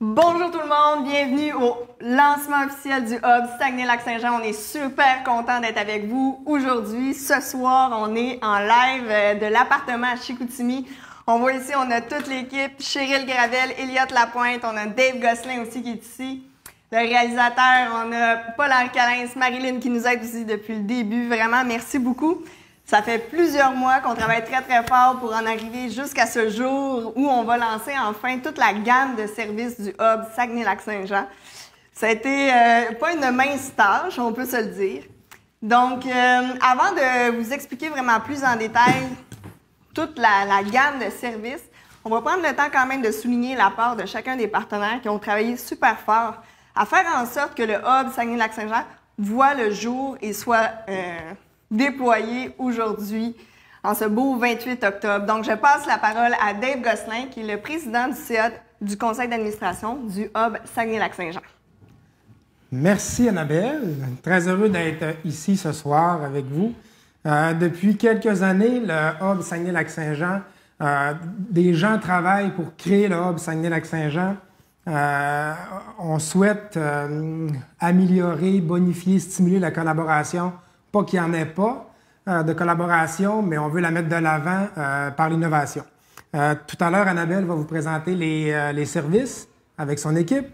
Bonjour tout le monde, bienvenue au lancement officiel du Hub Saguenay-Lac-Saint-Jean. On est super content d'être avec vous aujourd'hui. Ce soir, on est en live de l'appartement à Chicoutimi. On voit ici, on a toute l'équipe, Cheryl Gravel, Elliott Lapointe, on a Dave Gosselin aussi qui est ici. Le réalisateur, on a Paul-Henri Calins, Marilyn qui nous aide aussi depuis le début. Vraiment, merci beaucoup. Ça fait plusieurs mois qu'on travaille très, très fort pour en arriver jusqu'à ce jour où on va lancer enfin toute la gamme de services du Hub Saguenay-Lac-Saint-Jean. Ça a été pas une mince tâche, on peut se le dire. Donc, avant de vous expliquer vraiment plus en détail toute la gamme de services, on va prendre le temps quand même de souligner l'apport de chacun des partenaires qui ont travaillé super fort à faire en sorte que le Hub Saguenay-Lac-Saint-Jean voit le jour et soit déployé aujourd'hui, en ce beau 28 octobre. Donc, je passe la parole à Dave Gosselin, qui est le président du CA du conseil d'administration du Hub Saguenay-Lac-Saint-Jean. Merci, Annabelle. Très heureux d'être ici ce soir avec vous. Depuis quelques années, le Hub Saguenay-Lac-Saint-Jean, des gens travaillent pour créer le Hub Saguenay-Lac-Saint-Jean. On souhaite améliorer, bonifier, stimuler la collaboration. Pas qu'il n'y en ait pas de collaboration, mais on veut la mettre de l'avant par l'innovation. Tout à l'heure, Annabelle va vous présenter les services avec son équipe.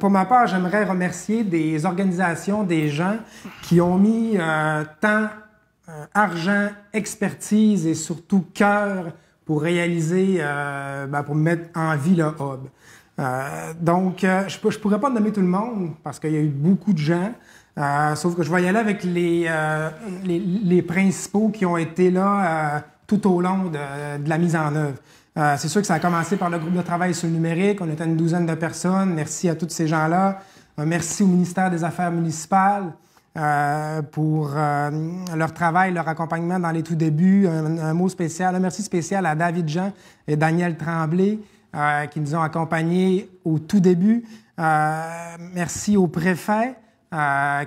Pour ma part, j'aimerais remercier des organisations, des gens qui ont mis temps, argent, expertise et surtout cœur pour réaliser, pour mettre en vie le Hub. Donc, je pourrais pas nommer tout le monde parce qu'il y a eu beaucoup de gens. Sauf que je vais y aller avec les principaux qui ont été là tout au long de la mise en œuvre. C'est sûr que ça a commencé par le groupe de travail sur le numérique. On était une douzaine de personnes. Merci à tous ces gens-là. Merci au ministère des Affaires municipales pour leur travail, leur accompagnement dans les tout débuts. Un mot spécial, un merci spécial à David Jean et Daniel Tremblay qui nous ont accompagnés au tout début. Merci au préfet.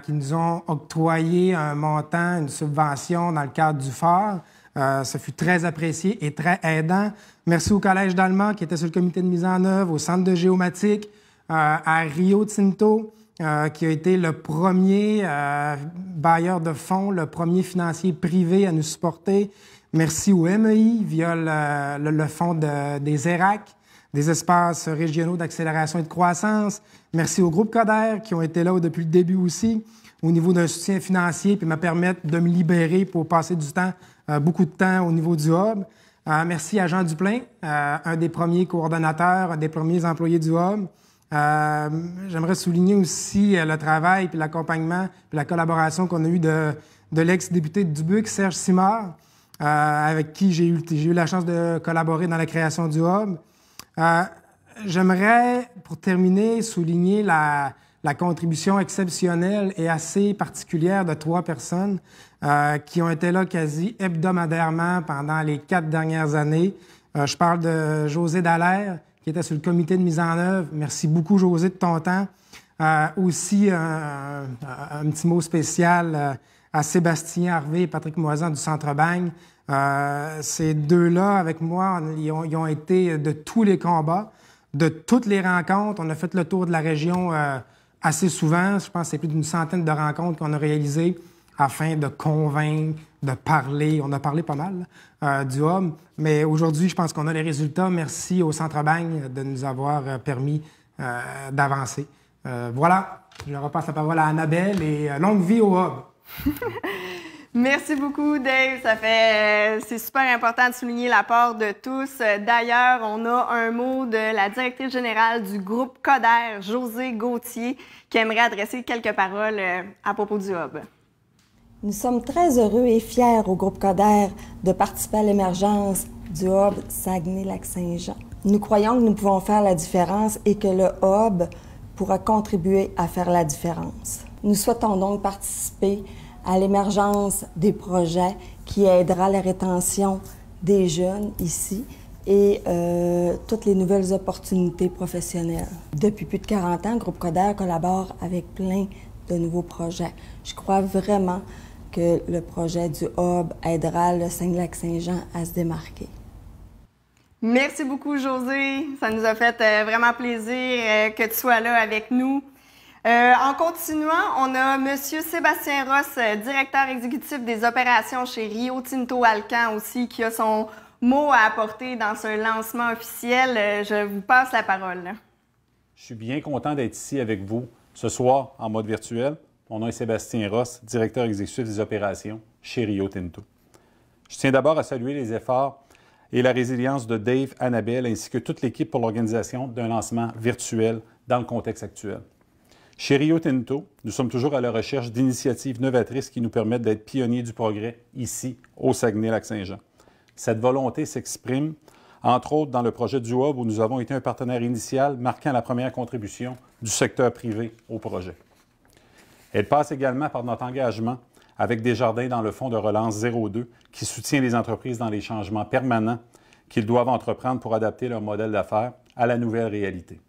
Qui nous ont octroyé un montant, une subvention dans le cadre du phare. Ça fut très apprécié et très aidant. Merci au Collège d'Allemand qui était sur le comité de mise en œuvre, au Centre de géomatique, à Rio Tinto qui a été le premier bailleur de fonds, le premier financier privé à nous supporter. Merci au MEI via le fonds des ERAC, des espaces régionaux d'accélération et de croissance. Merci au groupe Coder qui ont été là depuis le début aussi, au niveau d'un soutien financier, puis me permettre de me libérer pour passer du temps, beaucoup de temps au niveau du Hub. Merci à Jean Duplain, un des premiers coordonnateurs, un des premiers employés du Hub. J'aimerais souligner aussi le travail, puis l'accompagnement, puis la collaboration qu'on a eue de l'ex-député de Dubuque, Serge Simard, avec qui j'ai eu la chance de collaborer dans la création du Hub. J'aimerais, pour terminer, souligner la contribution exceptionnelle et assez particulière de 3 personnes qui ont été là quasi hebdomadairement pendant les 4 dernières années. Je parle de José Dallaire, qui était sur le comité de mise en œuvre. Merci beaucoup, José, de ton temps. Aussi, un petit mot spécial à Sébastien Harvey et Patrick Moisan du Centre Bagne. Ces deux-là, avec moi, ils ont été de tous les combats, de toutes les rencontres. On a fait le tour de la région assez souvent. Je pense que c'est plus d'une centaine de rencontres qu'on a réalisées afin de convaincre, de parler. On a parlé pas mal du Hub, mais aujourd'hui, je pense qu'on a les résultats. Merci au Centre Bagne de nous avoir permis d'avancer. Voilà, je repasse la parole à Annabelle et longue vie au Hub. Merci beaucoup, Dave. C'est super important de souligner l'apport de tous. D'ailleurs, on a un mot de la directrice générale du groupe Coder, Josée Gauthier, qui aimerait adresser quelques paroles à propos du Hub. Nous sommes très heureux et fiers au groupe Coder de participer à l'émergence du Hub Saguenay-Lac-Saint-Jean. Nous croyons que nous pouvons faire la différence et que le Hub pourra contribuer à faire la différence. Nous souhaitons donc participer à l'émergence des projets qui aidera la rétention des jeunes ici et toutes les nouvelles opportunités professionnelles. Depuis plus de 40 ans, Groupe Coder collabore avec plein de nouveaux projets. Je crois vraiment que le projet du Hub aidera le Saguenay-Lac-Saint-Jean à se démarquer. Merci beaucoup, José. Ça nous a fait vraiment plaisir que tu sois là avec nous. En continuant, on a Monsieur Sébastien Ross, directeur exécutif des opérations chez Rio Tinto Alcan aussi, qui a son mot à apporter dans ce lancement officiel. Je vous passe la parole. Je suis bien content d'être ici avec vous ce soir en mode virtuel. Mon nom est Sébastien Ross, directeur exécutif des opérations chez Rio Tinto. Je tiens d'abord à saluer les efforts et la résilience de Dave, Annabelle ainsi que toute l'équipe pour l'organisation d'un lancement virtuel dans le contexte actuel. Chez Rio Tinto, nous sommes toujours à la recherche d'initiatives novatrices qui nous permettent d'être pionniers du progrès ici, au Saguenay-Lac-Saint-Jean. Cette volonté s'exprime, entre autres, dans le projet du Hub où nous avons été un partenaire initial marquant la première contribution du secteur privé au projet. Elle passe également par notre engagement avec Desjardins dans le Fonds de relance 02 qui soutient les entreprises dans les changements permanents qu'ils doivent entreprendre pour adapter leur modèle d'affaires à la nouvelle réalité.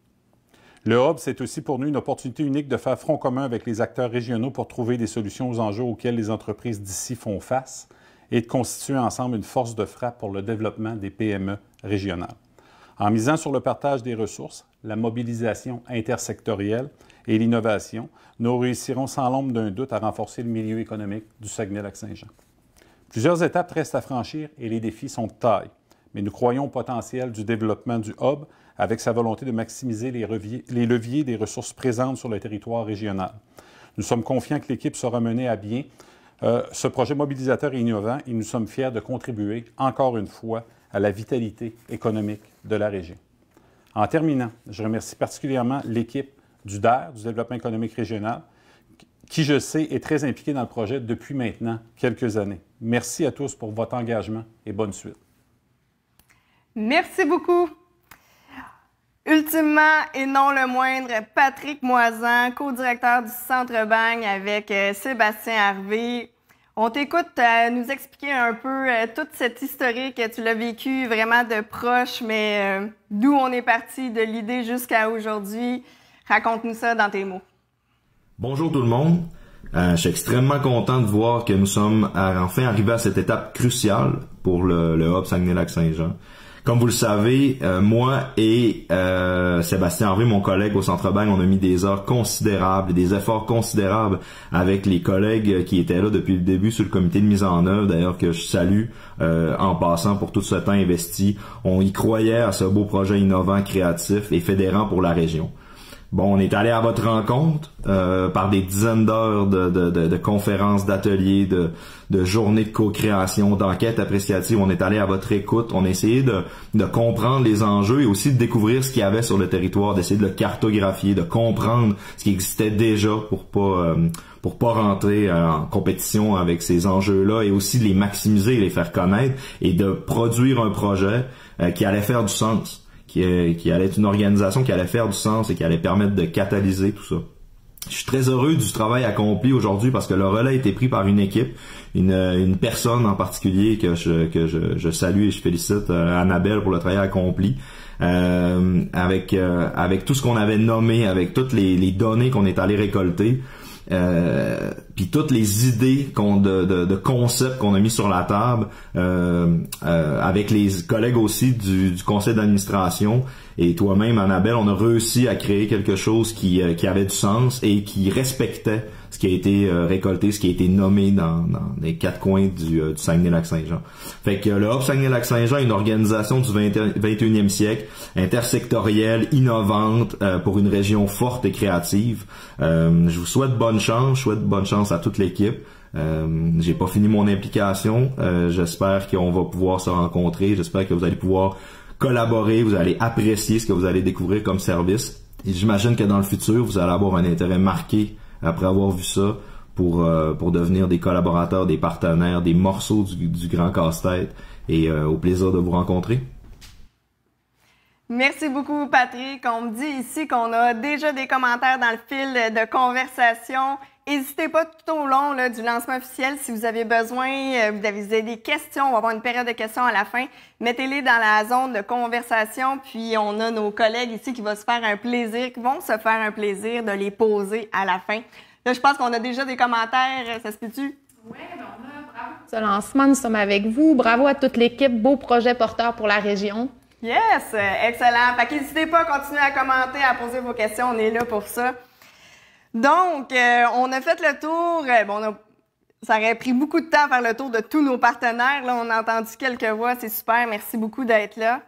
Le Hub, c'est aussi pour nous une opportunité unique de faire front commun avec les acteurs régionaux pour trouver des solutions aux enjeux auxquels les entreprises d'ici font face et de constituer ensemble une force de frappe pour le développement des PME régionales. En misant sur le partage des ressources, la mobilisation intersectorielle et l'innovation, nous réussirons sans l'ombre d'un doute à renforcer le milieu économique du Saguenay-Lac-Saint-Jean. Plusieurs étapes restent à franchir et les défis sont de taille, mais nous croyons au potentiel du développement du Hub avec sa volonté de maximiser les leviers des ressources présentes sur le territoire régional. Nous sommes confiants que l'équipe saura mener à bien ce projet mobilisateur et innovant et nous sommes fiers de contribuer, encore une fois, à la vitalité économique de la région. En terminant, je remercie particulièrement l'équipe du DER, du Développement économique régional, qui, je sais, est très impliquée dans le projet depuis maintenant quelques années. Merci à tous pour votre engagement et bonne suite. Merci beaucoup. Ultimement et non le moindre, Patrick Moisan, co-directeur du Centre Bagne avec Sébastien Harvey. On t'écoute nous expliquer un peu toute cette historique. Tu l'as vécu vraiment de proche, mais d'où on est parti de l'idée jusqu'à aujourd'hui. Raconte-nous ça dans tes mots. Bonjour tout le monde. Je suis extrêmement content de voir que nous sommes enfin arrivés à cette étape cruciale pour le Hub Saguenay-Lac-Saint-Jean. Comme vous le savez, moi et Sébastien Harvey, mon collègue au Centre Bagne, on a mis des heures considérables, des efforts considérables avec les collègues qui étaient là depuis le début sur le comité de mise en œuvre, d'ailleurs que je salue en passant pour tout ce temps investi. On y croyait à ce beau projet innovant, créatif et fédérant pour la région. Bon, on est allé à votre rencontre par des dizaines d'heures de conférences, d'ateliers, de journées de co-création, d'enquêtes appréciatives. On est allé à votre écoute. On a essayé de comprendre les enjeux et aussi de découvrir ce qu'il y avait sur le territoire, d'essayer de le cartographier, de comprendre ce qui existait déjà pour pas rentrer en compétition avec ces enjeux-là et aussi de les maximiser, les faire connaître et de produire un projet qui allait faire du sens. Qui allait être une organisation qui allait faire du sens et qui allait permettre de catalyser tout ça. Je suis très heureux du travail accompli aujourd'hui parce que le relais a été pris par une équipe, une personne en particulier que je salue et je félicite, Annabelle, pour le travail accompli. Avec tout ce qu'on avait nommé, avec toutes les données qu'on est allé récolter, puis toutes les idées de concepts qu'on a mis sur la table, avec les collègues aussi du conseil d'administration et toi-même, Annabelle, on a réussi à créer quelque chose qui avait du sens et qui respectait ce qui a été récolté, ce qui a été nommé dans les quatre coins du Saguenay-Lac-Saint-Jean. Fait que le Hub Saguenay-Lac-Saint-Jean est une organisation du 21e siècle, intersectorielle, innovante, pour une région forte et créative. Je vous souhaite bonne chance, je souhaite bonne chance à toute l'équipe. J'ai pas fini mon implication. J'espère qu'on va pouvoir se rencontrer. J'espère que vous allez pouvoir collaborer, vous allez apprécier ce que vous allez découvrir comme service. Et j'imagine que dans le futur, vous allez avoir un intérêt marqué après avoir vu ça pour devenir des collaborateurs, des partenaires, des morceaux du grand casse-tête et au plaisir de vous rencontrer. Merci beaucoup, Patrick. On me dit ici qu'on a déjà des commentaires dans le fil de conversation. N'hésitez pas tout au long du lancement officiel. Si vous avez besoin, vous avez des questions, on va avoir une période de questions à la fin. Mettez-les dans la zone de conversation. Puis, on a nos collègues ici qui vont se faire un plaisir de les poser à la fin. Là, je pense qu'on a déjà des commentaires. Ça se peut-tu? Oui, on a bravo. Ce lancement, nous sommes avec vous. Bravo à toute l'équipe. Beau projet porteur pour la région. Yes! Excellent! Fait qu'hésitez pas à continuer à commenter, à poser vos questions, on est là pour ça. Donc, on a fait le tour, ça aurait pris beaucoup de temps à faire le tour de tous nos partenaires. Là, on a entendu quelques voix, c'est super, merci beaucoup d'être là.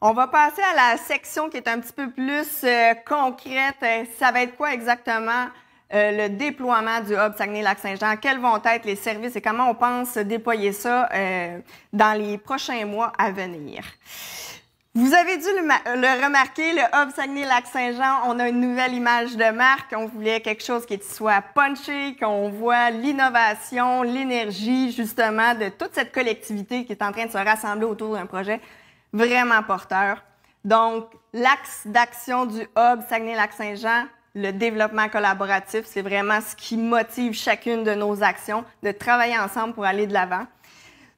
On va passer à la section qui est un petit peu plus concrète. Ça va être quoi exactement le déploiement du Hub Saguenay-Lac-Saint-Jean? Quels vont être les services et comment on pense déployer ça dans les prochains mois à venir? Vous avez dû le remarquer, le Hub Saguenay-Lac-Saint-Jean, on a une nouvelle image de marque. On voulait quelque chose qui soit punché, qu'on voit l'innovation, l'énergie, justement, de toute cette collectivité qui est en train de se rassembler autour d'un projet vraiment porteur. Donc, l'axe d'action du Hub Saguenay-Lac-Saint-Jean, le développement collaboratif, c'est vraiment ce qui motive chacune de nos actions, de travailler ensemble pour aller de l'avant.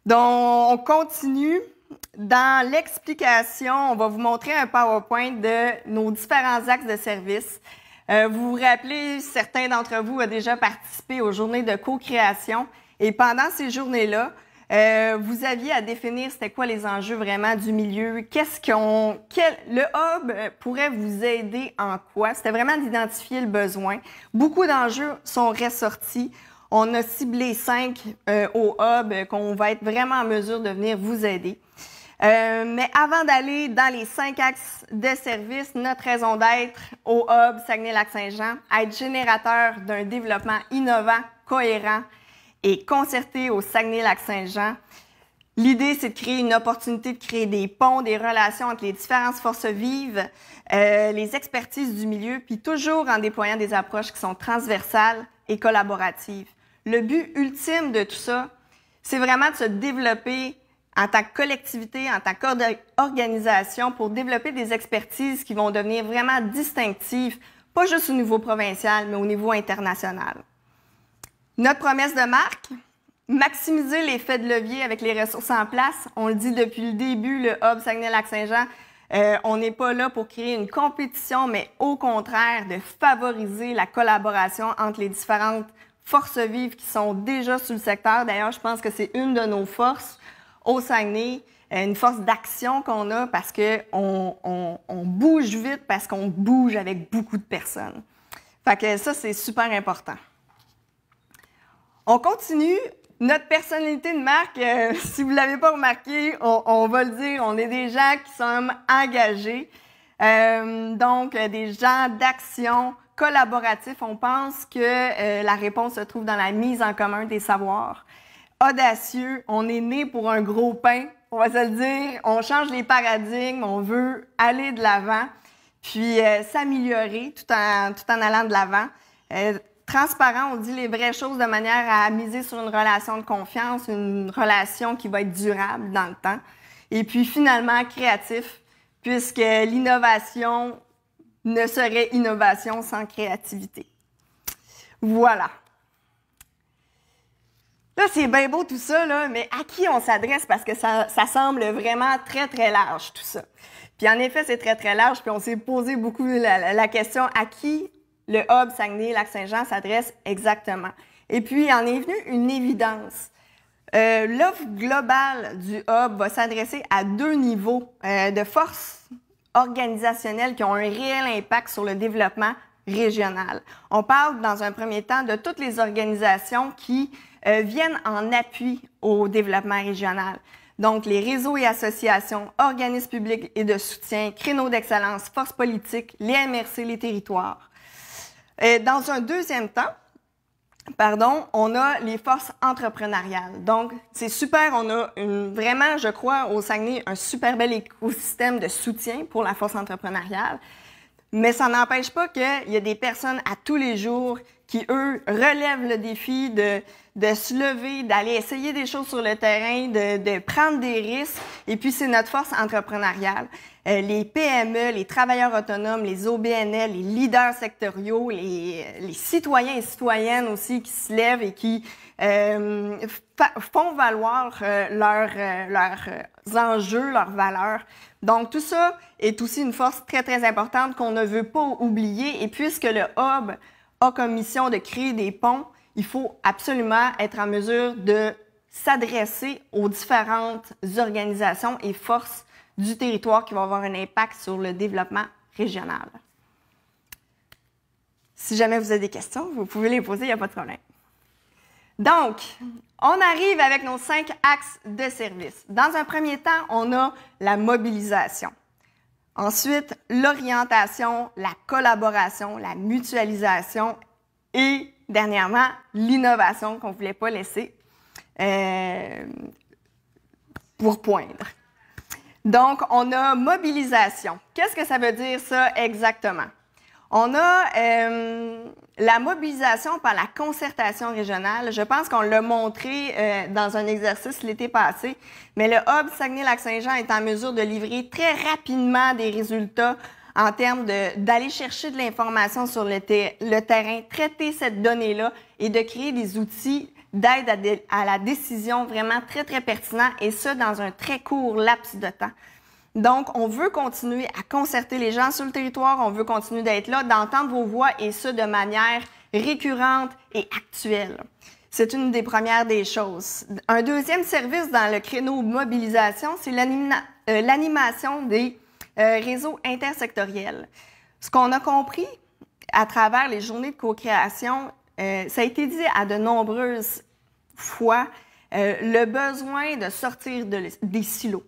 Donc, on continue. Dans l'explication, on va vous montrer un PowerPoint de nos différents axes de service. Vous vous rappelez, certains d'entre vous ont déjà participé aux journées de co-création. Et pendant ces journées-là, vous aviez à définir c'était quoi les enjeux vraiment du milieu, le Hub pourrait vous aider en quoi. C'était vraiment d'identifier le besoin. Beaucoup d'enjeux sont ressortis. On a ciblé 5 au Hub qu'on va être vraiment en mesure de venir vous aider. Mais avant d'aller dans les 5 axes de service, notre raison d'être au Hub Saguenay-Lac-Saint-Jean, être générateur d'un développement innovant, cohérent et concerté au Saguenay-Lac-Saint-Jean. L'idée, c'est de créer une opportunité de créer des ponts, des relations entre les différentes forces vives, les expertises du milieu, puis toujours en déployant des approches qui sont transversales et collaboratives. Le but ultime de tout ça, c'est vraiment de se développer en tant que collectivité, en tant qu'organisation, pour développer des expertises qui vont devenir vraiment distinctives, pas juste au niveau provincial, mais au niveau international. Notre promesse de marque, maximiser l'effet de levier avec les ressources en place. On le dit depuis le début, le Hub Saguenay-Lac-Saint-Jean, on n'est pas là pour créer une compétition, mais au contraire, de favoriser la collaboration entre les différentes forces vives qui sont déjà sur le secteur. D'ailleurs, je pense que c'est une de nos forces au Saguenay, une force d'action qu'on a parce qu'on bouge vite, parce qu'on bouge avec beaucoup de personnes. Fait que ça, c'est super important. On continue. Notre personnalité de marque, si vous ne l'avez pas remarqué, on va le dire, on est des gens qui sont engagés. Donc, des gens d'action collaboratifs. On pense que la réponse se trouve dans la mise en commun des savoirs. Audacieux, on est né pour un gros pain, on va se le dire. On change les paradigmes, on veut aller de l'avant, puis s'améliorer tout en allant de l'avant. Transparent, on dit les vraies choses de manière à miser sur une relation de confiance, une relation qui va être durable dans le temps. Et puis finalement, créatif, puisque l'innovation ne serait innovation sans créativité. Voilà. Là, c'est bien beau tout ça, là, mais à qui on s'adresse? Parce que ça semble vraiment très, très large, tout ça. Puis en effet, c'est très, très large, puis on s'est posé beaucoup la question à qui le Hub Saguenay-Lac-Saint-Jean s'adresse exactement. Et puis, il en est venu une évidence. L'offre globale du Hub va s'adresser à 2 niveaux de forces organisationnelles qui ont un réel impact sur le développement régional. On parle, dans un premier temps, de toutes les organisations qui viennent en appui au développement régional. Donc, les réseaux et associations, organismes publics et de soutien, créneaux d'excellence, forces politiques, les MRC, les territoires. Dans un deuxième temps, on a les forces entrepreneuriales. Donc, c'est super, on a vraiment, je crois, au Saguenay, un super bel écosystème de soutien pour la force entrepreneuriale. Mais ça n'empêche pas qu'il y a des personnes à tous les jours qui, eux, relèvent le défi de se lever, d'aller essayer des choses sur le terrain, de prendre des risques. Et puis, c'est notre force entrepreneuriale. Les PME, les travailleurs autonomes, les OBNL, les leaders sectoriaux, les citoyens et citoyennes aussi qui se lèvent et qui font valoir leurs enjeux, leurs valeurs. Donc, tout ça est aussi une force très, très importante qu'on ne veut pas oublier. Et puisque le Hub a comme mission de créer des ponts, il faut absolument être en mesure de s'adresser aux différentes organisations et forces du territoire qui vont avoir un impact sur le développement régional. Si jamais vous avez des questions, vous pouvez les poser, il n'y a pas de problème. Donc, on arrive avec nos 5 axes de service. Dans un premier temps, on a la mobilisation. Ensuite, l'orientation, la collaboration, la mutualisation et, dernièrement, l'innovation qu'on ne voulait pas laisser pour poindre. Donc, on a mobilisation. Qu'est-ce que ça veut dire, ça, exactement? On a la mobilisation par la concertation régionale. Je pense qu'on l'a montré dans un exercice l'été passé, mais le Hub Saguenay-Lac-Saint-Jean est en mesure de livrer très rapidement des résultats en termes d'aller chercher de l'information sur le terrain, traiter cette donnée-là et de créer des outils d'aide à la décision vraiment très, très pertinents, et ça dans un très court laps de temps. Donc, on veut continuer à concerter les gens sur le territoire, on veut continuer d'être là, d'entendre vos voix, et ça de manière récurrente et actuelle. C'est une des premières des choses. Un deuxième service dans le créneau mobilisation, c'est l'animation des réseaux intersectoriels. Ce qu'on a compris à travers les journées de co-création, ça a été dit à de nombreuses fois, le besoin de sortir des silos.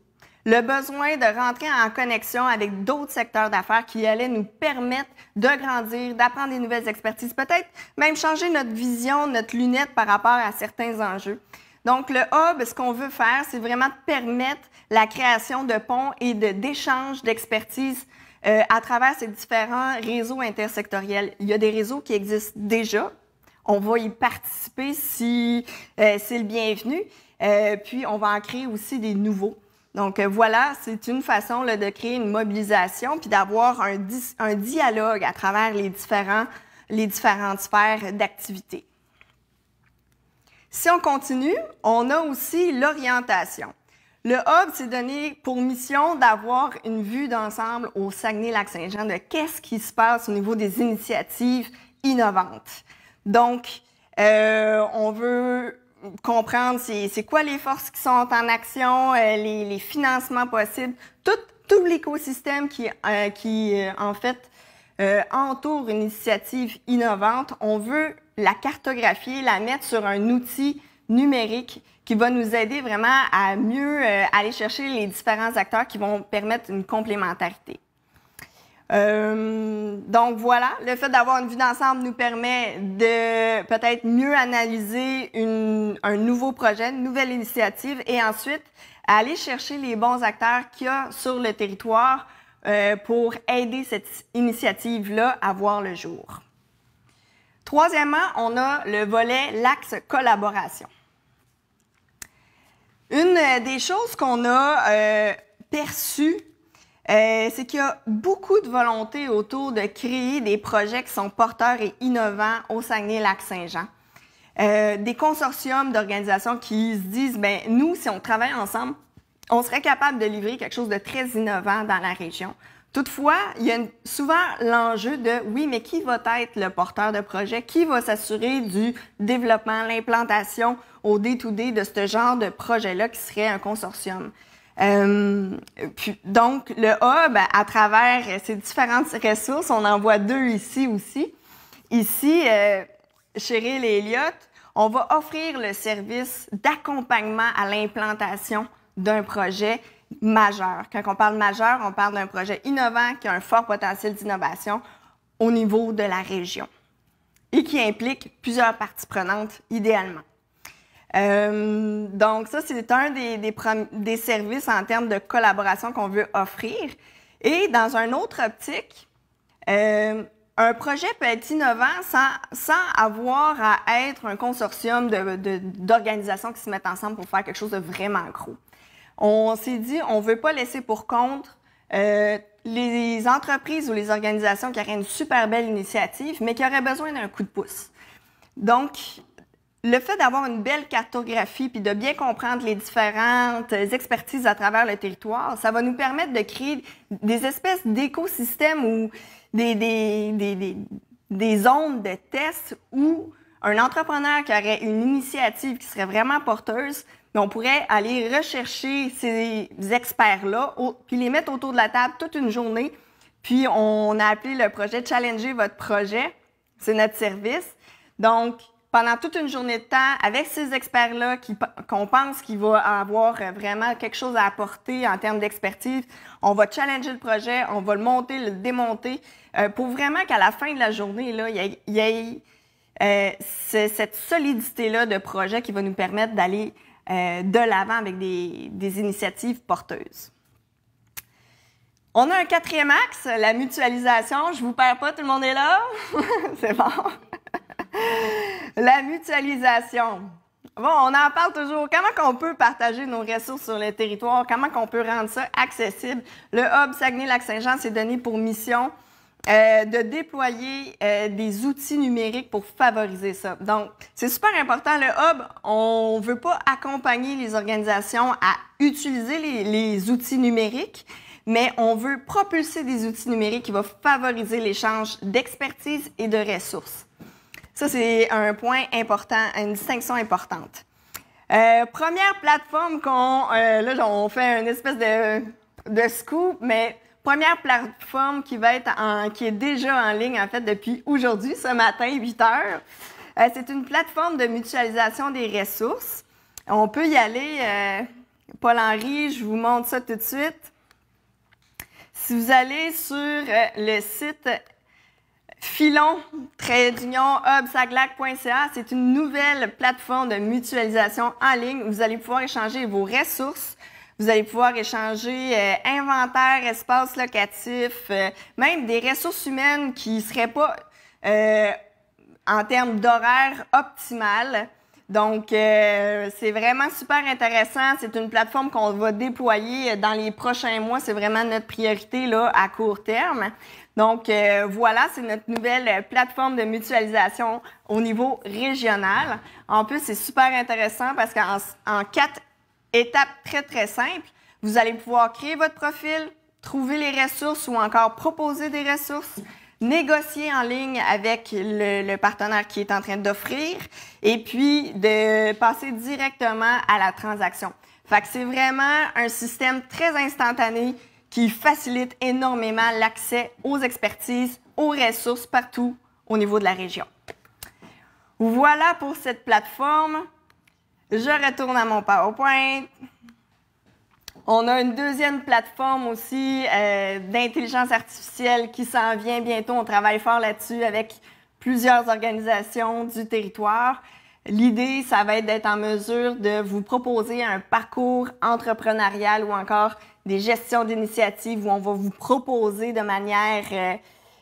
Le besoin de rentrer en connexion avec d'autres secteurs d'affaires qui allaient nous permettre de grandir, d'apprendre des nouvelles expertises, peut-être même changer notre vision, notre lunette par rapport à certains enjeux. Donc, le Hub, ce qu'on veut faire, c'est vraiment permettre la création de ponts et d'échanges d'expertise à travers ces différents réseaux intersectoriels. Il y a des réseaux qui existent déjà. On va y participer si c'est le bienvenu. Puis, on va en créer aussi des nouveaux. Donc, voilà, c'est une façon là, de créer une mobilisation puis d'avoir un dialogue à travers les différentes sphères d'activité. Si on continue, on a aussi l'orientation. Le Hub s'est donné pour mission d'avoir une vue d'ensemble au Saguenay-Lac-Saint-Jean de qu'est-ce qui se passe au niveau des initiatives innovantes. Donc, on veut comprendre c'est quoi les forces qui sont en action, les financements possibles, tout l'écosystème qui en fait, entoure une initiative innovante. On veut la cartographier, la mettre sur un outil numérique qui va nous aider vraiment à mieux aller chercher les différents acteurs qui vont permettre une complémentarité. Donc voilà, le fait d'avoir une vue d'ensemble nous permet de peut-être mieux analyser un nouveau projet, une nouvelle initiative, et ensuite aller chercher les bons acteurs qu'il y a sur le territoire pour aider cette initiative-là à voir le jour. Troisièmement, on a le volet l'axe collaboration. Une des choses qu'on a perçues, c'est qu'il y a beaucoup de volonté autour de créer des projets qui sont porteurs et innovants au Saguenay-Lac-Saint-Jean. Des consortiums d'organisations qui se disent, ben nous, si on travaille ensemble, on serait capable de livrer quelque chose de très innovant dans la région. Toutefois, il y a souvent l'enjeu de, oui, mais qui va être le porteur de projet? Qui va s'assurer du développement, l'implantation au day-to-day de ce genre de projet-là qui serait un consortium? Donc, le Hub, à travers ces différentes ressources, on en voit deux ici aussi. Ici, Cheryl et Elliott, on va offrir le service d'accompagnement à l'implantation d'un projet majeur. Quand on parle majeur, on parle d'un projet innovant qui a un fort potentiel d'innovation au niveau de la région et qui implique plusieurs parties prenantes idéalement. Donc ça, c'est un des services en termes de collaboration qu'on veut offrir. Et dans un autre optique, un projet peut être innovant sans avoir à être un consortium d'organisations qui se mettent ensemble pour faire quelque chose de vraiment gros. On s'est dit, on ne veut pas laisser pour compte les entreprises ou les organisations qui auraient une super belle initiative, mais qui auraient besoin d'un coup de pouce. Donc, le fait d'avoir une belle cartographie puis de bien comprendre les différentes expertises à travers le territoire, ça va nous permettre de créer des espèces d'écosystèmes ou des zones de tests où un entrepreneur qui aurait une initiative qui serait vraiment porteuse, mais on pourrait aller rechercher ces experts-là, puis les mettre autour de la table toute une journée. Puis on a appelé le projet « Challenger votre projet ». C'est notre service. Donc, pendant toute une journée de temps, avec ces experts-là qu'on pense qu'il va avoir vraiment quelque chose à apporter en termes d'expertise, on va challenger le projet, on va le monter, le démonter, pour vraiment qu'à la fin de la journée, là, il y ait cette solidité-là de projet qui va nous permettre d'aller de l'avant avec des initiatives porteuses. On a un quatrième axe, la mutualisation. Je vous perds pas, tout le monde est là? C'est bon. La mutualisation. Bon, on en parle toujours. Comment qu'on peut partager nos ressources sur le territoire? Comment qu'on peut rendre ça accessible? Le Hub Saguenay-Lac-Saint-Jean s'est donné pour mission de déployer des outils numériques pour favoriser ça. Donc, c'est super important. Le Hub, on veut pas accompagner les organisations à utiliser les outils numériques, mais on veut propulser des outils numériques qui vont favoriser l'échange d'expertise et de ressources. Ça, c'est un point important, une distinction importante. Première plateforme là, on fait une espèce de scoop, mais première plateforme qui est déjà en ligne, en fait, depuis aujourd'hui, ce matin, 8 heures. C'est une plateforme de mutualisation des ressources. On peut y aller. Paul-Henri, je vous montre ça tout de suite. Si vous allez sur le site filon-hubsaglac.ca, c'est une nouvelle plateforme de mutualisation en ligne où vous allez pouvoir échanger vos ressources, vous allez pouvoir échanger inventaire, espace locatif, même des ressources humaines qui ne seraient pas en termes d'horaire optimal. Donc, c'est vraiment super intéressant. C'est une plateforme qu'on va déployer dans les prochains mois. C'est vraiment notre priorité là à court terme. Donc, voilà, c'est notre nouvelle plateforme de mutualisation au niveau régional. En plus, c'est super intéressant parce qu'en 4 étapes très, très simples, vous allez pouvoir créer votre profil, trouver les ressources ou encore proposer des ressources, négocier en ligne avec le partenaire qui est en train d'offrir et puis de passer directement à la transaction. Fait que c'est vraiment un système très instantané qui facilite énormément l'accès aux expertises, aux ressources partout au niveau de la région. Voilà pour cette plateforme. Je retourne à mon PowerPoint. On a une deuxième plateforme aussi d'intelligence artificielle qui s'en vient bientôt. On travaille fort là-dessus avec plusieurs organisations du territoire. L'idée, ça va être d'être en mesure de vous proposer un parcours entrepreneurial ou encore des gestions d'initiatives où on va vous proposer de manière,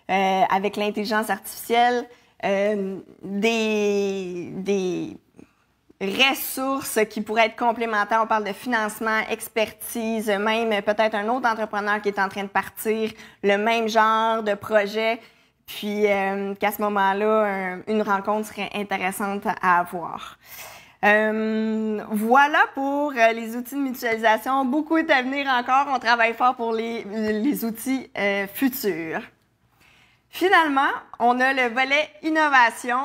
avec l'intelligence artificielle, des ressources qui pourraient être complémentaires. On parle de financement, expertise, même peut-être un autre entrepreneur qui est en train de partir, le même genre de projet, puis qu'à ce moment-là, une rencontre serait intéressante à avoir. Voilà pour les outils de mutualisation. Beaucoup est à venir encore. On travaille fort pour les outils futurs. Finalement, on a le volet innovation.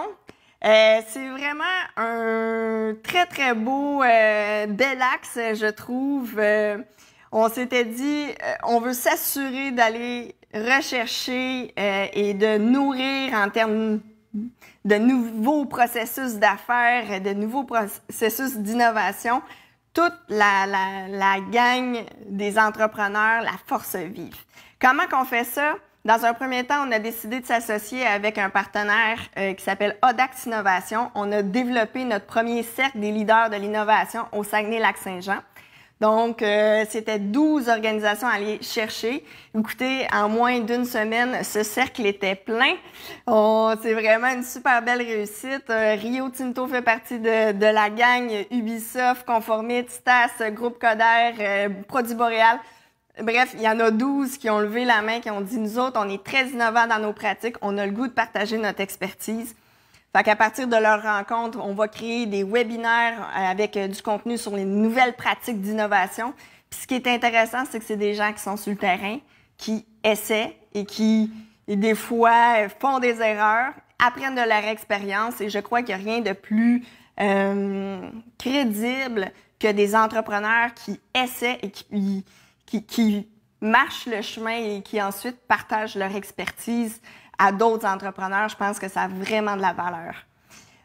C'est vraiment un très, très beau bel axe, je trouve. On s'était dit, on veut s'assurer d'aller rechercher et de nourrir en termes de nouveaux processus d'affaires, de nouveaux processus d'innovation, toute la gang des entrepreneurs, la force vive. Comment qu'on fait ça? Dans un premier temps, on a décidé de s'associer avec un partenaire qui s'appelle Audax Innovation. On a développé notre premier cercle des leaders de l'innovation au Saguenay-Lac-Saint-Jean. Donc, c'était 12 organisations à aller chercher. Écoutez, en moins d'une semaine, ce cercle était plein. C'est vraiment une super belle réussite. Rio Tinto fait partie de la gang, Ubisoft, Conformit, Stas, Groupe Coder, Produits Boréal. Bref, il y en a 12 qui ont levé la main, qui ont dit, nous autres, on est très innovants dans nos pratiques, on a le goût de partager notre expertise. Fait qu'à partir de leur rencontre, on va créer des webinaires avec du contenu sur les nouvelles pratiques d'innovation. Puis ce qui est intéressant, c'est que c'est des gens qui sont sur le terrain, qui essaient et qui, des fois, font des erreurs apprennent de leur expérience et je crois qu'il n'y a rien de plus crédible que des entrepreneurs qui essaient et qui marchent le chemin et qui ensuite partagent leur expertise à d'autres entrepreneurs. Je pense que ça a vraiment de la valeur.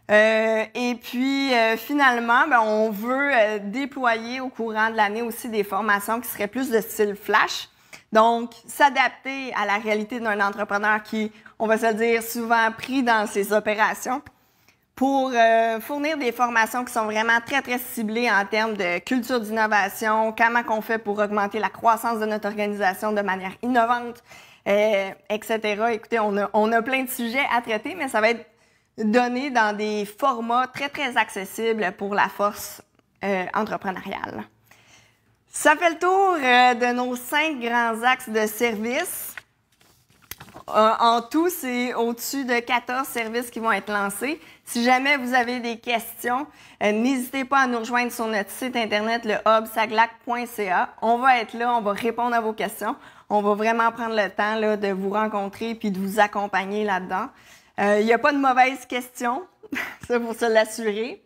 Et puis, finalement, on veut déployer au courant de l'année aussi des formations qui seraient plus de style flash. Donc, s'adapter à la réalité d'un entrepreneur qui, on va se le dire, souvent pris dans ses opérations pour fournir des formations qui sont vraiment très, très ciblées en termes de culture d'innovation, comment qu'on fait pour augmenter la croissance de notre organisation de manière innovante, etc. Écoutez, on a plein de sujets à traiter, mais ça va être donné dans des formats très, très accessibles pour la force entrepreneuriale. Ça fait le tour de nos 5 grands axes de service. En tout, c'est au-dessus de 14 services qui vont être lancés. Si jamais vous avez des questions, n'hésitez pas à nous rejoindre sur notre site internet, le hubsaglac.ca. On va être là, on va répondre à vos questions. On va vraiment prendre le temps là, de vous rencontrer puis de vous accompagner là-dedans. Il n'y a pas de mauvaises questions, ça pour se l'assurer.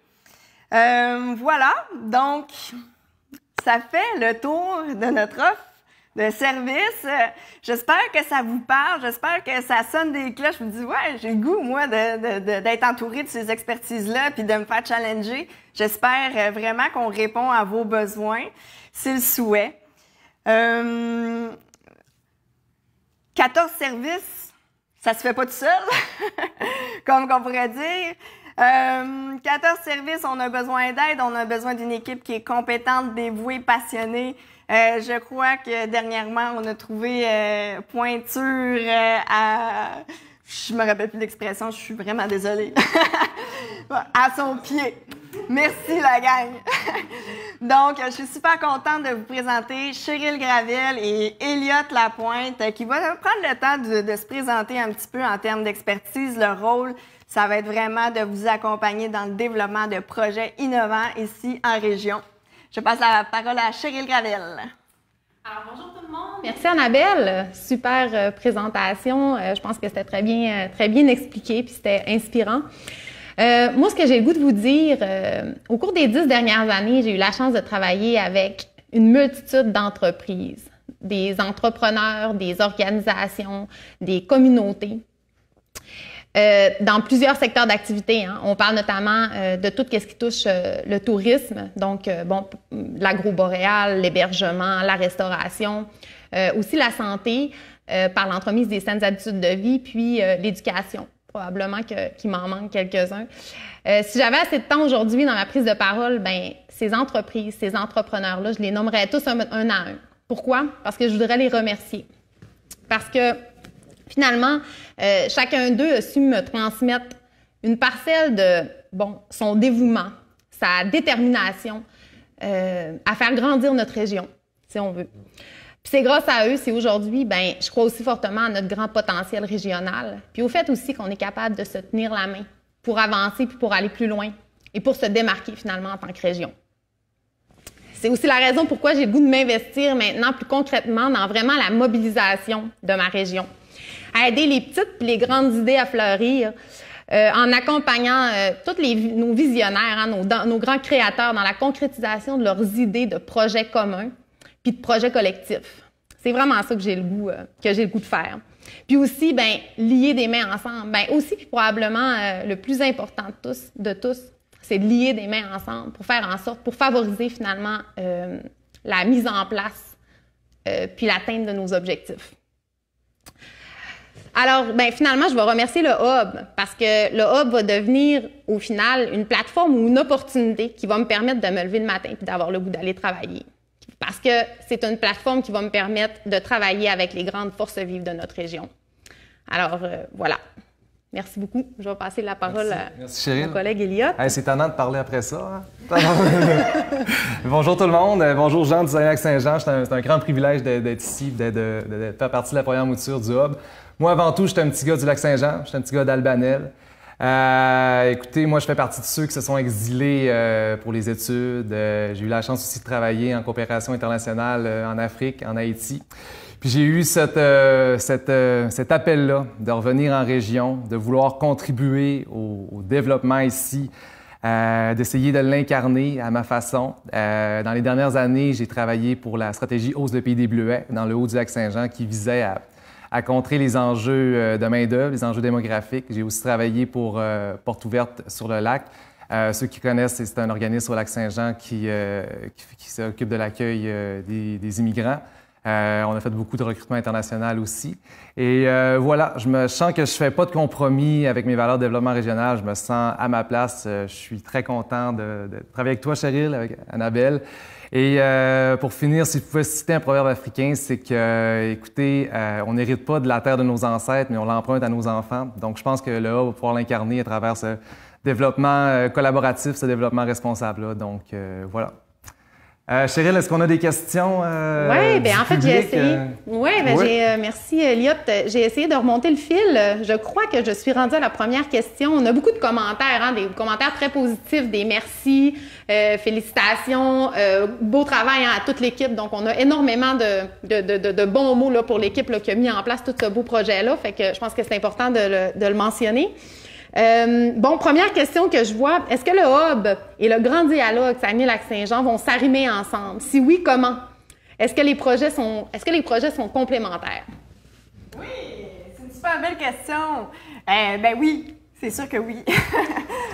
Voilà, donc ça fait le tour de notre offre de service. J'espère que ça vous parle, j'espère que ça sonne des cloches. Je me dis, ouais, j'ai le goût, moi, d'être entourée de ces expertises-là puis de me faire challenger. J'espère vraiment qu'on répond à vos besoins, c'est le souhait. 14 services, ça se fait pas tout seul, comme on pourrait dire. 14 services, on a besoin d'aide, on a besoin d'une équipe qui est compétente, dévouée, passionnée. Je crois que dernièrement, on a trouvé pointure à... Je me rappelle plus l'expression, je suis vraiment désolée. À son pied. Merci la gang. Donc, je suis super contente de vous présenter Cheryl Gravel et Elliott Lapointe qui vont prendre le temps de se présenter un petit peu en termes d'expertise. Leur rôle, ça va être vraiment de vous accompagner dans le développement de projets innovants ici en région. Je passe la parole à Cheryl Gravel. Alors, bonjour tout le monde. Merci Annabelle. Super présentation. Je pense que c'était très bien expliqué puis c'était inspirant. Moi, ce que j'ai le goût de vous dire, au cours des 10 dernières années, j'ai eu la chance de travailler avec une multitude d'entreprises, des entrepreneurs, des organisations, des communautés. Dans plusieurs secteurs d'activité. Hein. On parle notamment de tout ce qui touche le tourisme, donc l'agro-boréal, l'hébergement, la restauration, aussi la santé par l'entremise des saines habitudes de vie, puis l'éducation. Probablement qu'il m'en manque quelques-uns. Si j'avais assez de temps aujourd'hui dans ma prise de parole, ben ces entreprises, ces entrepreneurs-là, je les nommerais tous un à un. Pourquoi? Parce que je voudrais les remercier. Parce que finalement, chacun d'eux a su me transmettre une parcelle de son dévouement, sa détermination à faire grandir notre région, si on veut. Puis c'est grâce à eux, c'est aujourd'hui, je crois aussi fortement à notre grand potentiel régional, puis au fait aussi qu'on est capable de se tenir la main pour avancer puis pour aller plus loin et pour se démarquer finalement en tant que région. C'est aussi la raison pourquoi j'ai le goût de m'investir maintenant plus concrètement dans vraiment la mobilisation de ma région, à aider les petites et les grandes idées à fleurir, en accompagnant tous nos visionnaires, hein, nos grands créateurs dans la concrétisation de leurs idées de projets communs puis de projets collectifs. C'est vraiment ça que j'ai le goût de faire. Puis aussi, lier des mains ensemble. Aussi, puis probablement le plus important de tous, c'est de lier des mains ensemble pour faire en sorte, pour favoriser finalement la mise en place puis l'atteinte de nos objectifs. Alors, finalement, je vais remercier le Hub parce que le Hub va devenir, au final, une plateforme ou une opportunité qui va me permettre de me lever le matin et d'avoir le goût d'aller travailler. Parce que c'est une plateforme qui va me permettre de travailler avec les grandes forces vives de notre région. Alors, voilà. Merci beaucoup. Je vais passer la parole à mon collègue Elliott. Hey, c'est étonnant de parler après ça. Hein? Bonjour tout le monde. Bonjour Jean du Saguenay-Lac-Saint-Jean. C'est un grand privilège d'être ici, de faire partie de la première mouture du Hub. Moi, avant tout, j'étais un petit gars du Lac-Saint-Jean. J'étais un petit gars d'Albanel. Écoutez, moi, je fais partie de ceux qui se sont exilés pour les études. J'ai eu la chance aussi de travailler en coopération internationale en Afrique, en Haïti. Puis j'ai eu cet appel-là de revenir en région, de vouloir contribuer au développement ici, d'essayer de l'incarner à ma façon. Dans les dernières années, j'ai travaillé pour la stratégie Hausse de Pays des Bleuets dans le Haut-du-Lac-Saint-Jean qui visait à contrer les enjeux de main-d'œuvre, les enjeux démographiques. J'ai aussi travaillé pour Porte ouverte sur le lac. Ceux qui connaissent, c'est un organisme au Lac-Saint-Jean qui s'occupe de l'accueil des immigrants. On a fait beaucoup de recrutement international aussi. Et voilà, je me sens que je fais pas de compromis avec mes valeurs de développement régional. Je me sens à ma place. Je suis très content de travailler avec toi, Cheryl, avec Annabelle. Et pour finir, si je pouvais citer un proverbe africain, c'est que, écoutez, on n'hérite pas de la terre de nos ancêtres, mais on l'emprunte à nos enfants. Donc, je pense que le A va pouvoir l'incarner à travers ce développement collaboratif, ce développement responsable-là. Donc, voilà. Cheryl, est-ce qu'on a des questions? Oui, bien en fait, j'ai essayé. Merci, Eliott. J'ai essayé de remonter le fil. Je crois que je suis rendue à la première question. On a beaucoup de commentaires, des commentaires très positifs, des merci, félicitations, beau travail à toute l'équipe. Donc, on a énormément de bons mots là, pour l'équipe qui a mis en place tout ce beau projet-là. Fait que je pense que c'est important de le mentionner. Première question que je vois, est-ce que le Hub et le Grand Dialogue Saguenay-Lac-Saint-Jean vont s'arrimer ensemble? Si oui, comment? Est-ce que les projets sont complémentaires? Oui, c'est une super belle question. Oui, c'est sûr que oui.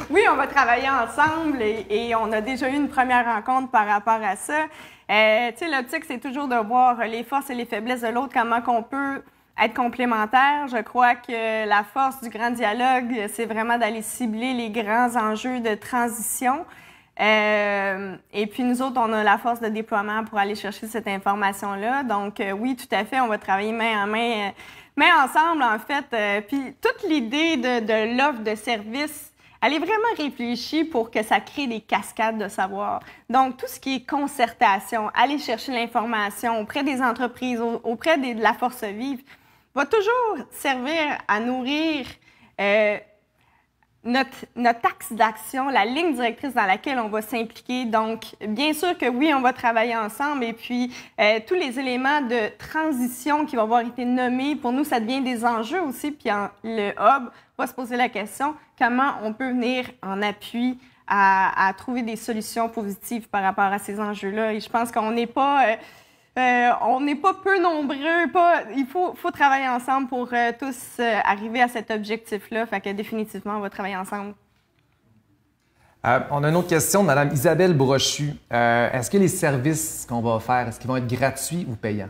Oui, on va travailler ensemble et on a déjà eu une première rencontre par rapport à ça. L'optique, c'est toujours de voir les forces et les faiblesses de l'autre, comment qu'on peut être complémentaires. Je crois que la force du Grand Dialogue, c'est vraiment d'aller cibler les grands enjeux de transition. Et puis nous autres, on a la force de déploiement pour aller chercher cette information-là. Donc oui, tout à fait, on va travailler main en main, ensemble en fait. Puis toute l'idée de l'offre de service, elle est vraiment réfléchie pour que ça crée des cascades de savoir. Donc, tout ce qui est concertation, aller chercher l'information auprès des entreprises, auprès de la force vive, va toujours servir à nourrir notre axe d'action, la ligne directrice dans laquelle on va s'impliquer. Donc, bien sûr que oui, on va travailler ensemble et puis tous les éléments de transition qui vont avoir été nommés, pour nous, ça devient des enjeux aussi. Puis le Hub va se poser la question, comment on peut venir en appui à trouver des solutions positives par rapport à ces enjeux-là. Et je pense qu'on n'est pas... peu nombreux, il faut travailler ensemble pour tous arriver à cet objectif-là. Fait que définitivement, on va travailler ensemble. On a une autre question de Mme Isabelle Brochu. Est-ce que les services qu'on va offrir, est-ce qu'ils vont être gratuits ou payants?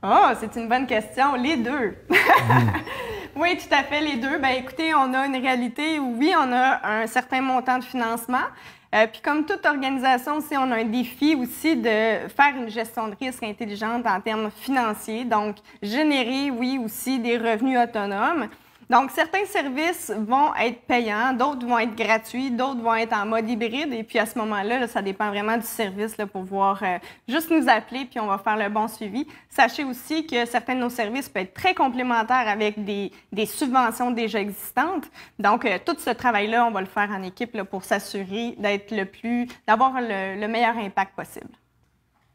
Oh, c'est une bonne question. Les deux. Oui, tout à fait, les deux. Bien, écoutez, on a une réalité où, oui, on a un certain montant de financement. Puis comme toute organisation aussi, on a un défi aussi de faire une gestion de risque intelligente en termes financiers. Donc, générer, oui, aussi des revenus autonomes. Donc, certains services vont être payants, d'autres vont être gratuits, d'autres vont être en mode hybride. Et puis, à ce moment-là, ça dépend vraiment du service là, pour pouvoir juste nous appeler puis on va faire le bon suivi. Sachez aussi que certains de nos services peuvent être très complémentaires avec des subventions déjà existantes. Donc, tout ce travail-là, on va le faire en équipe là, pour s'assurer d'avoir le meilleur impact possible.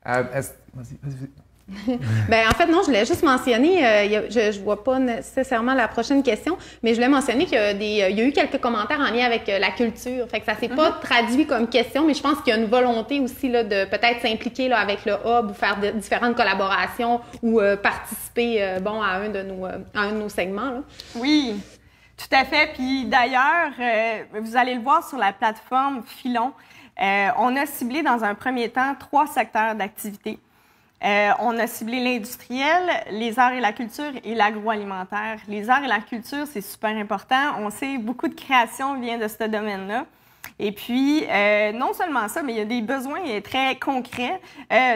Vas-y. En fait, non, je voulais juste mentionner, je vois pas nécessairement la prochaine question, mais je voulais mentionner qu'il y a eu quelques commentaires en lien avec la culture. Fait que ça s'est pas traduit comme question, mais je pense qu'il y a une volonté aussi là, de peut-être s'impliquer là, avec le Hub ou faire différentes collaborations ou participer à un de nos segments. Là. Oui, tout à fait. Puis d'ailleurs, vous allez le voir sur la plateforme Filon, on a ciblé dans un premier temps 3 secteurs d'activité. On a ciblé l'industriel, les arts et la culture et l'agroalimentaire. Les arts et la culture, c'est super important. On sait beaucoup de création vient de ce domaine-là. Et puis, non seulement ça, mais il y a des besoins très concrets.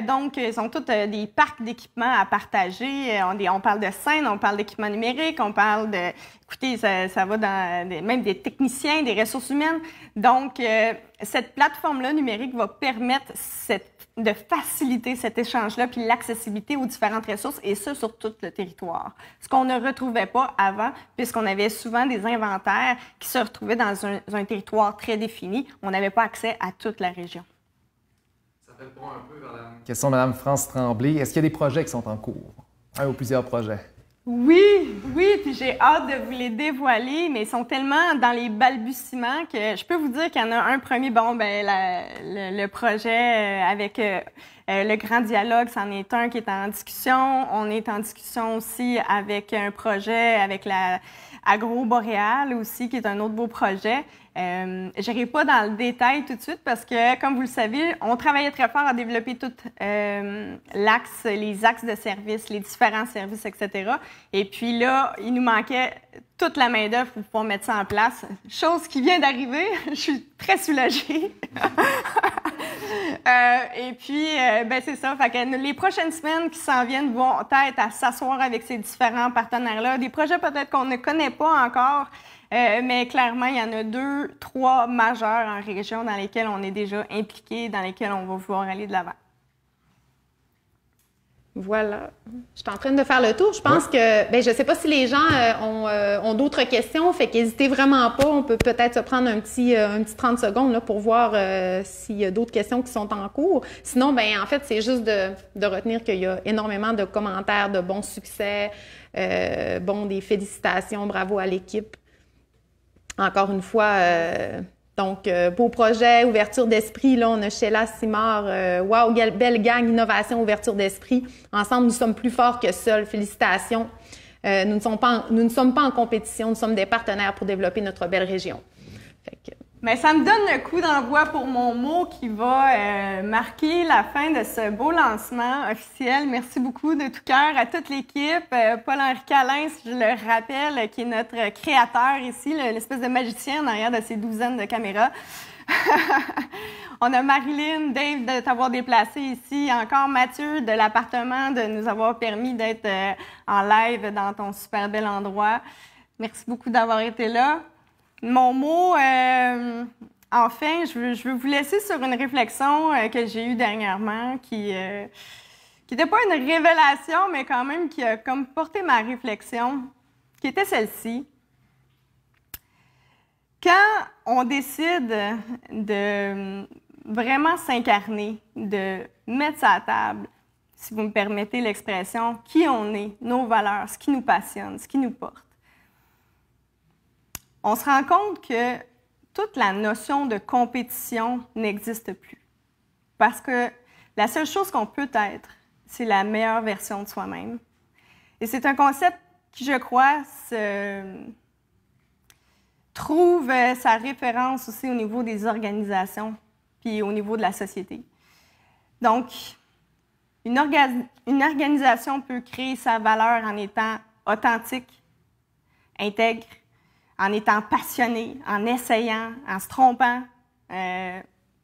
Donc, ils sont tous des parcs d'équipements à partager. On parle de scènes, on parle d'équipements numériques, on parle de... Écoutez, ça va dans même des techniciens, des ressources humaines. Donc, cette plateforme-là numérique va permettre de faciliter cet échange-là puis l'accessibilité aux différentes ressources et ça sur tout le territoire. Ce qu'on ne retrouvait pas avant puisqu'on avait souvent des inventaires qui se retrouvaient dans un territoire très défini. On n'avait pas accès à toute la région. Ça fait le pont un peu vers la question de Mme France Tremblay. Est-ce qu'il y a des projets qui sont en cours? Un ou plusieurs projets. Oui, puis j'ai hâte de vous les dévoiler, mais ils sont tellement dans les balbutiements que je peux vous dire qu'il y en a un premier, le projet avec le grand dialogue, c'en est un qui est en discussion. On est en discussion aussi avec un projet avec la Agro-Boréal aussi, qui est un autre beau projet. Je n'irai pas dans le détail tout de suite parce que, comme vous le savez, on travaillait très fort à développer tout les axes de service, les différents services, etc. Et puis là, il nous manquait toute la main-d'œuvre pour pouvoir mettre ça en place. Chose qui vient d'arriver. Je suis très soulagée. Et puis, c'est ça. Fait que les prochaines semaines qui s'en viennent vont être à s'asseoir avec ces différents partenaires-là. Des projets peut-être qu'on ne connaît pas encore, mais clairement, il y en a 2, 3 majeurs en région dans lesquels on est déjà impliqués, dans lesquels on va vouloir aller de l'avant. Voilà. Je suis en train de faire le tour. Je pense que, je ne sais pas si les gens ont d'autres questions, fait qu'hésitez vraiment pas. On peut peut-être se prendre un petit 30 secondes là, pour voir s'il y a d'autres questions qui sont en cours. Sinon, en fait, c'est juste de retenir qu'il y a énormément de commentaires, de bons succès, des félicitations, bravo à l'équipe. Encore une fois, beau projet, ouverture d'esprit. Là, on a Sheila Simard. Wow, belle gang, innovation, ouverture d'esprit. Ensemble, nous sommes plus forts que seuls. Félicitations. Nous ne sommes pas en compétition. Nous sommes des partenaires pour développer notre belle région. Mais ça me donne le coup d'envoi pour mon mot qui va marquer la fin de ce beau lancement officiel. Merci beaucoup de tout cœur à toute l'équipe. Paul-Henri Calin, je le rappelle, qui est notre créateur ici, l'espèce de magicien en arrière de ces douzaines de caméras. On a Marilyn, Dave de t'avoir déplacé ici. Encore Mathieu de l'appartement de nous avoir permis d'être en live dans ton super bel endroit. Merci beaucoup d'avoir été là. Mon mot, enfin, je veux vous laisser sur une réflexion que j'ai eue dernièrement qui n'était pas une révélation, mais quand même qui a comme porté ma réflexion, qui était celle-ci. Quand on décide de vraiment s'incarner, de mettre ça à table, si vous me permettez l'expression, qui on est, nos valeurs, ce qui nous passionne, ce qui nous porte, on se rend compte que toute la notion de compétition n'existe plus. Parce que la seule chose qu'on peut être, c'est la meilleure version de soi-même. Et c'est un concept qui, je crois, trouve sa référence aussi au niveau des organisations puis au niveau de la société. Donc, une organisation peut créer sa valeur en étant authentique, intègre, en étant passionné, en essayant, en se trompant.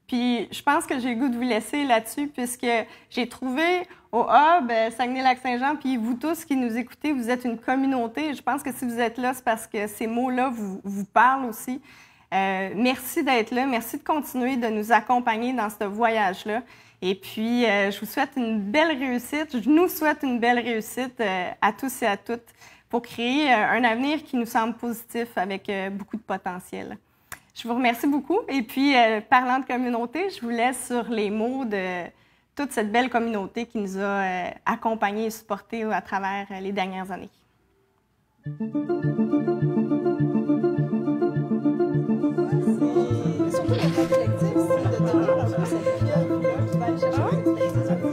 Puis je pense que j'ai le goût de vous laisser là-dessus puisque j'ai trouvé au Hub Saguenay-Lac-Saint-Jean, puis vous tous qui nous écoutez, vous êtes une communauté. Je pense que si vous êtes là, c'est parce que ces mots-là vous parlent aussi. Merci d'être là. Merci de continuer de nous accompagner dans ce voyage-là. Et puis, je vous souhaite une belle réussite. Je nous souhaite une belle réussite à tous et à toutes, pour créer un avenir qui nous semble positif avec beaucoup de potentiel. Je vous remercie beaucoup. Et puis, parlant de communauté, je vous laisse sur les mots de toute cette belle communauté qui nous a accompagnés et supportés à travers les dernières années.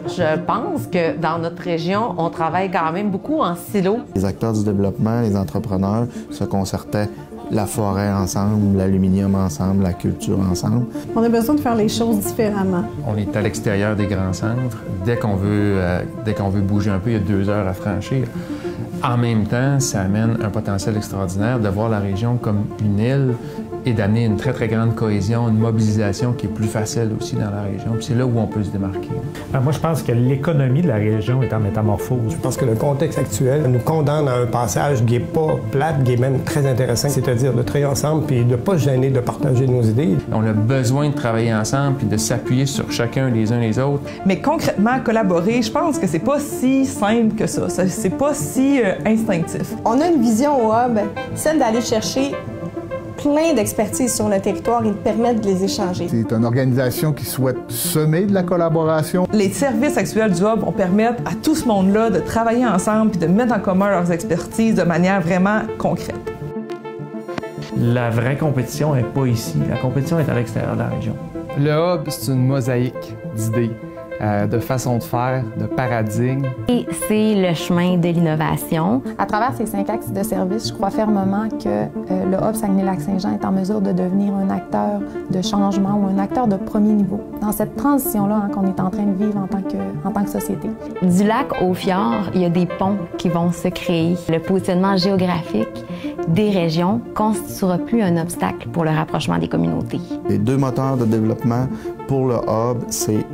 Je pense que dans notre région, on travaille quand même beaucoup en silo. Les acteurs du développement, les entrepreneurs se concertaient la forêt ensemble, l'aluminium ensemble, la culture ensemble. On a besoin de faire les choses différemment. On est à l'extérieur des grands centres. Dès qu'on veut bouger un peu, il y a 2 heures à franchir. En même temps, ça amène un potentiel extraordinaire de voir la région comme une île et d'amener une très, très grande cohésion, une mobilisation qui est plus facile aussi dans la région. Puis c'est là où on peut se démarquer. Moi, je pense que l'économie de la région est en métamorphose. Je pense que le contexte actuel nous condamne à un passage qui n'est pas plate, qui est même très intéressant, c'est-à-dire de travailler ensemble puis de ne pas se gêner de partager nos idées. On a besoin de travailler ensemble puis de s'appuyer sur chacun les uns les autres. Mais concrètement, collaborer, je pense que c'est pas si simple que ça. C'est pas si instinctif. On a une vision au Hub, celle d'aller chercher plein d'expertises sur le territoire et de permettre de les échanger. C'est une organisation qui souhaite semer de la collaboration. Les services actuels du Hub vont permettre à tout ce monde-là de travailler ensemble et de mettre en commun leurs expertises de manière vraiment concrète. La vraie compétition n'est pas ici. La compétition est à l'extérieur de la région. Le Hub, c'est une mosaïque d'idées, de façons de faire, de paradigmes. Et c'est le chemin de l'innovation. À travers ces 5 axes de service, je crois fermement que le Hub Saguenay-Lac-Saint-Jean est en mesure de devenir un acteur de changement ou un acteur de premier niveau dans cette transition-là qu'on est en train de vivre en tant que société. Du lac au fjord, il y a des ponts qui vont se créer. Le positionnement géographique des régions ne constituera plus un obstacle pour le rapprochement des communautés. Les 2 moteurs de développement pour le Hub, c'est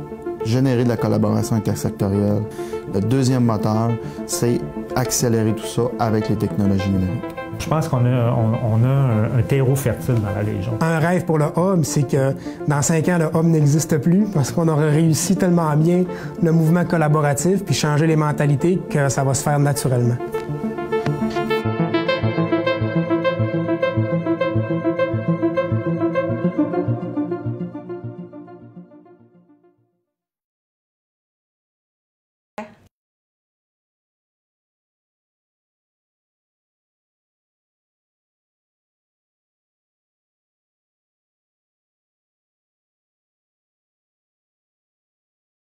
générer de la collaboration intersectorielle. Le 2e moteur, c'est accélérer tout ça avec les technologies numériques. Je pense qu'on a un terreau fertile dans la région. Un rêve pour le Hub, c'est que dans 5 ans, le Hub n'existe plus parce qu'on aurait réussi tellement bien le mouvement collaboratif puis changer les mentalités que ça va se faire naturellement.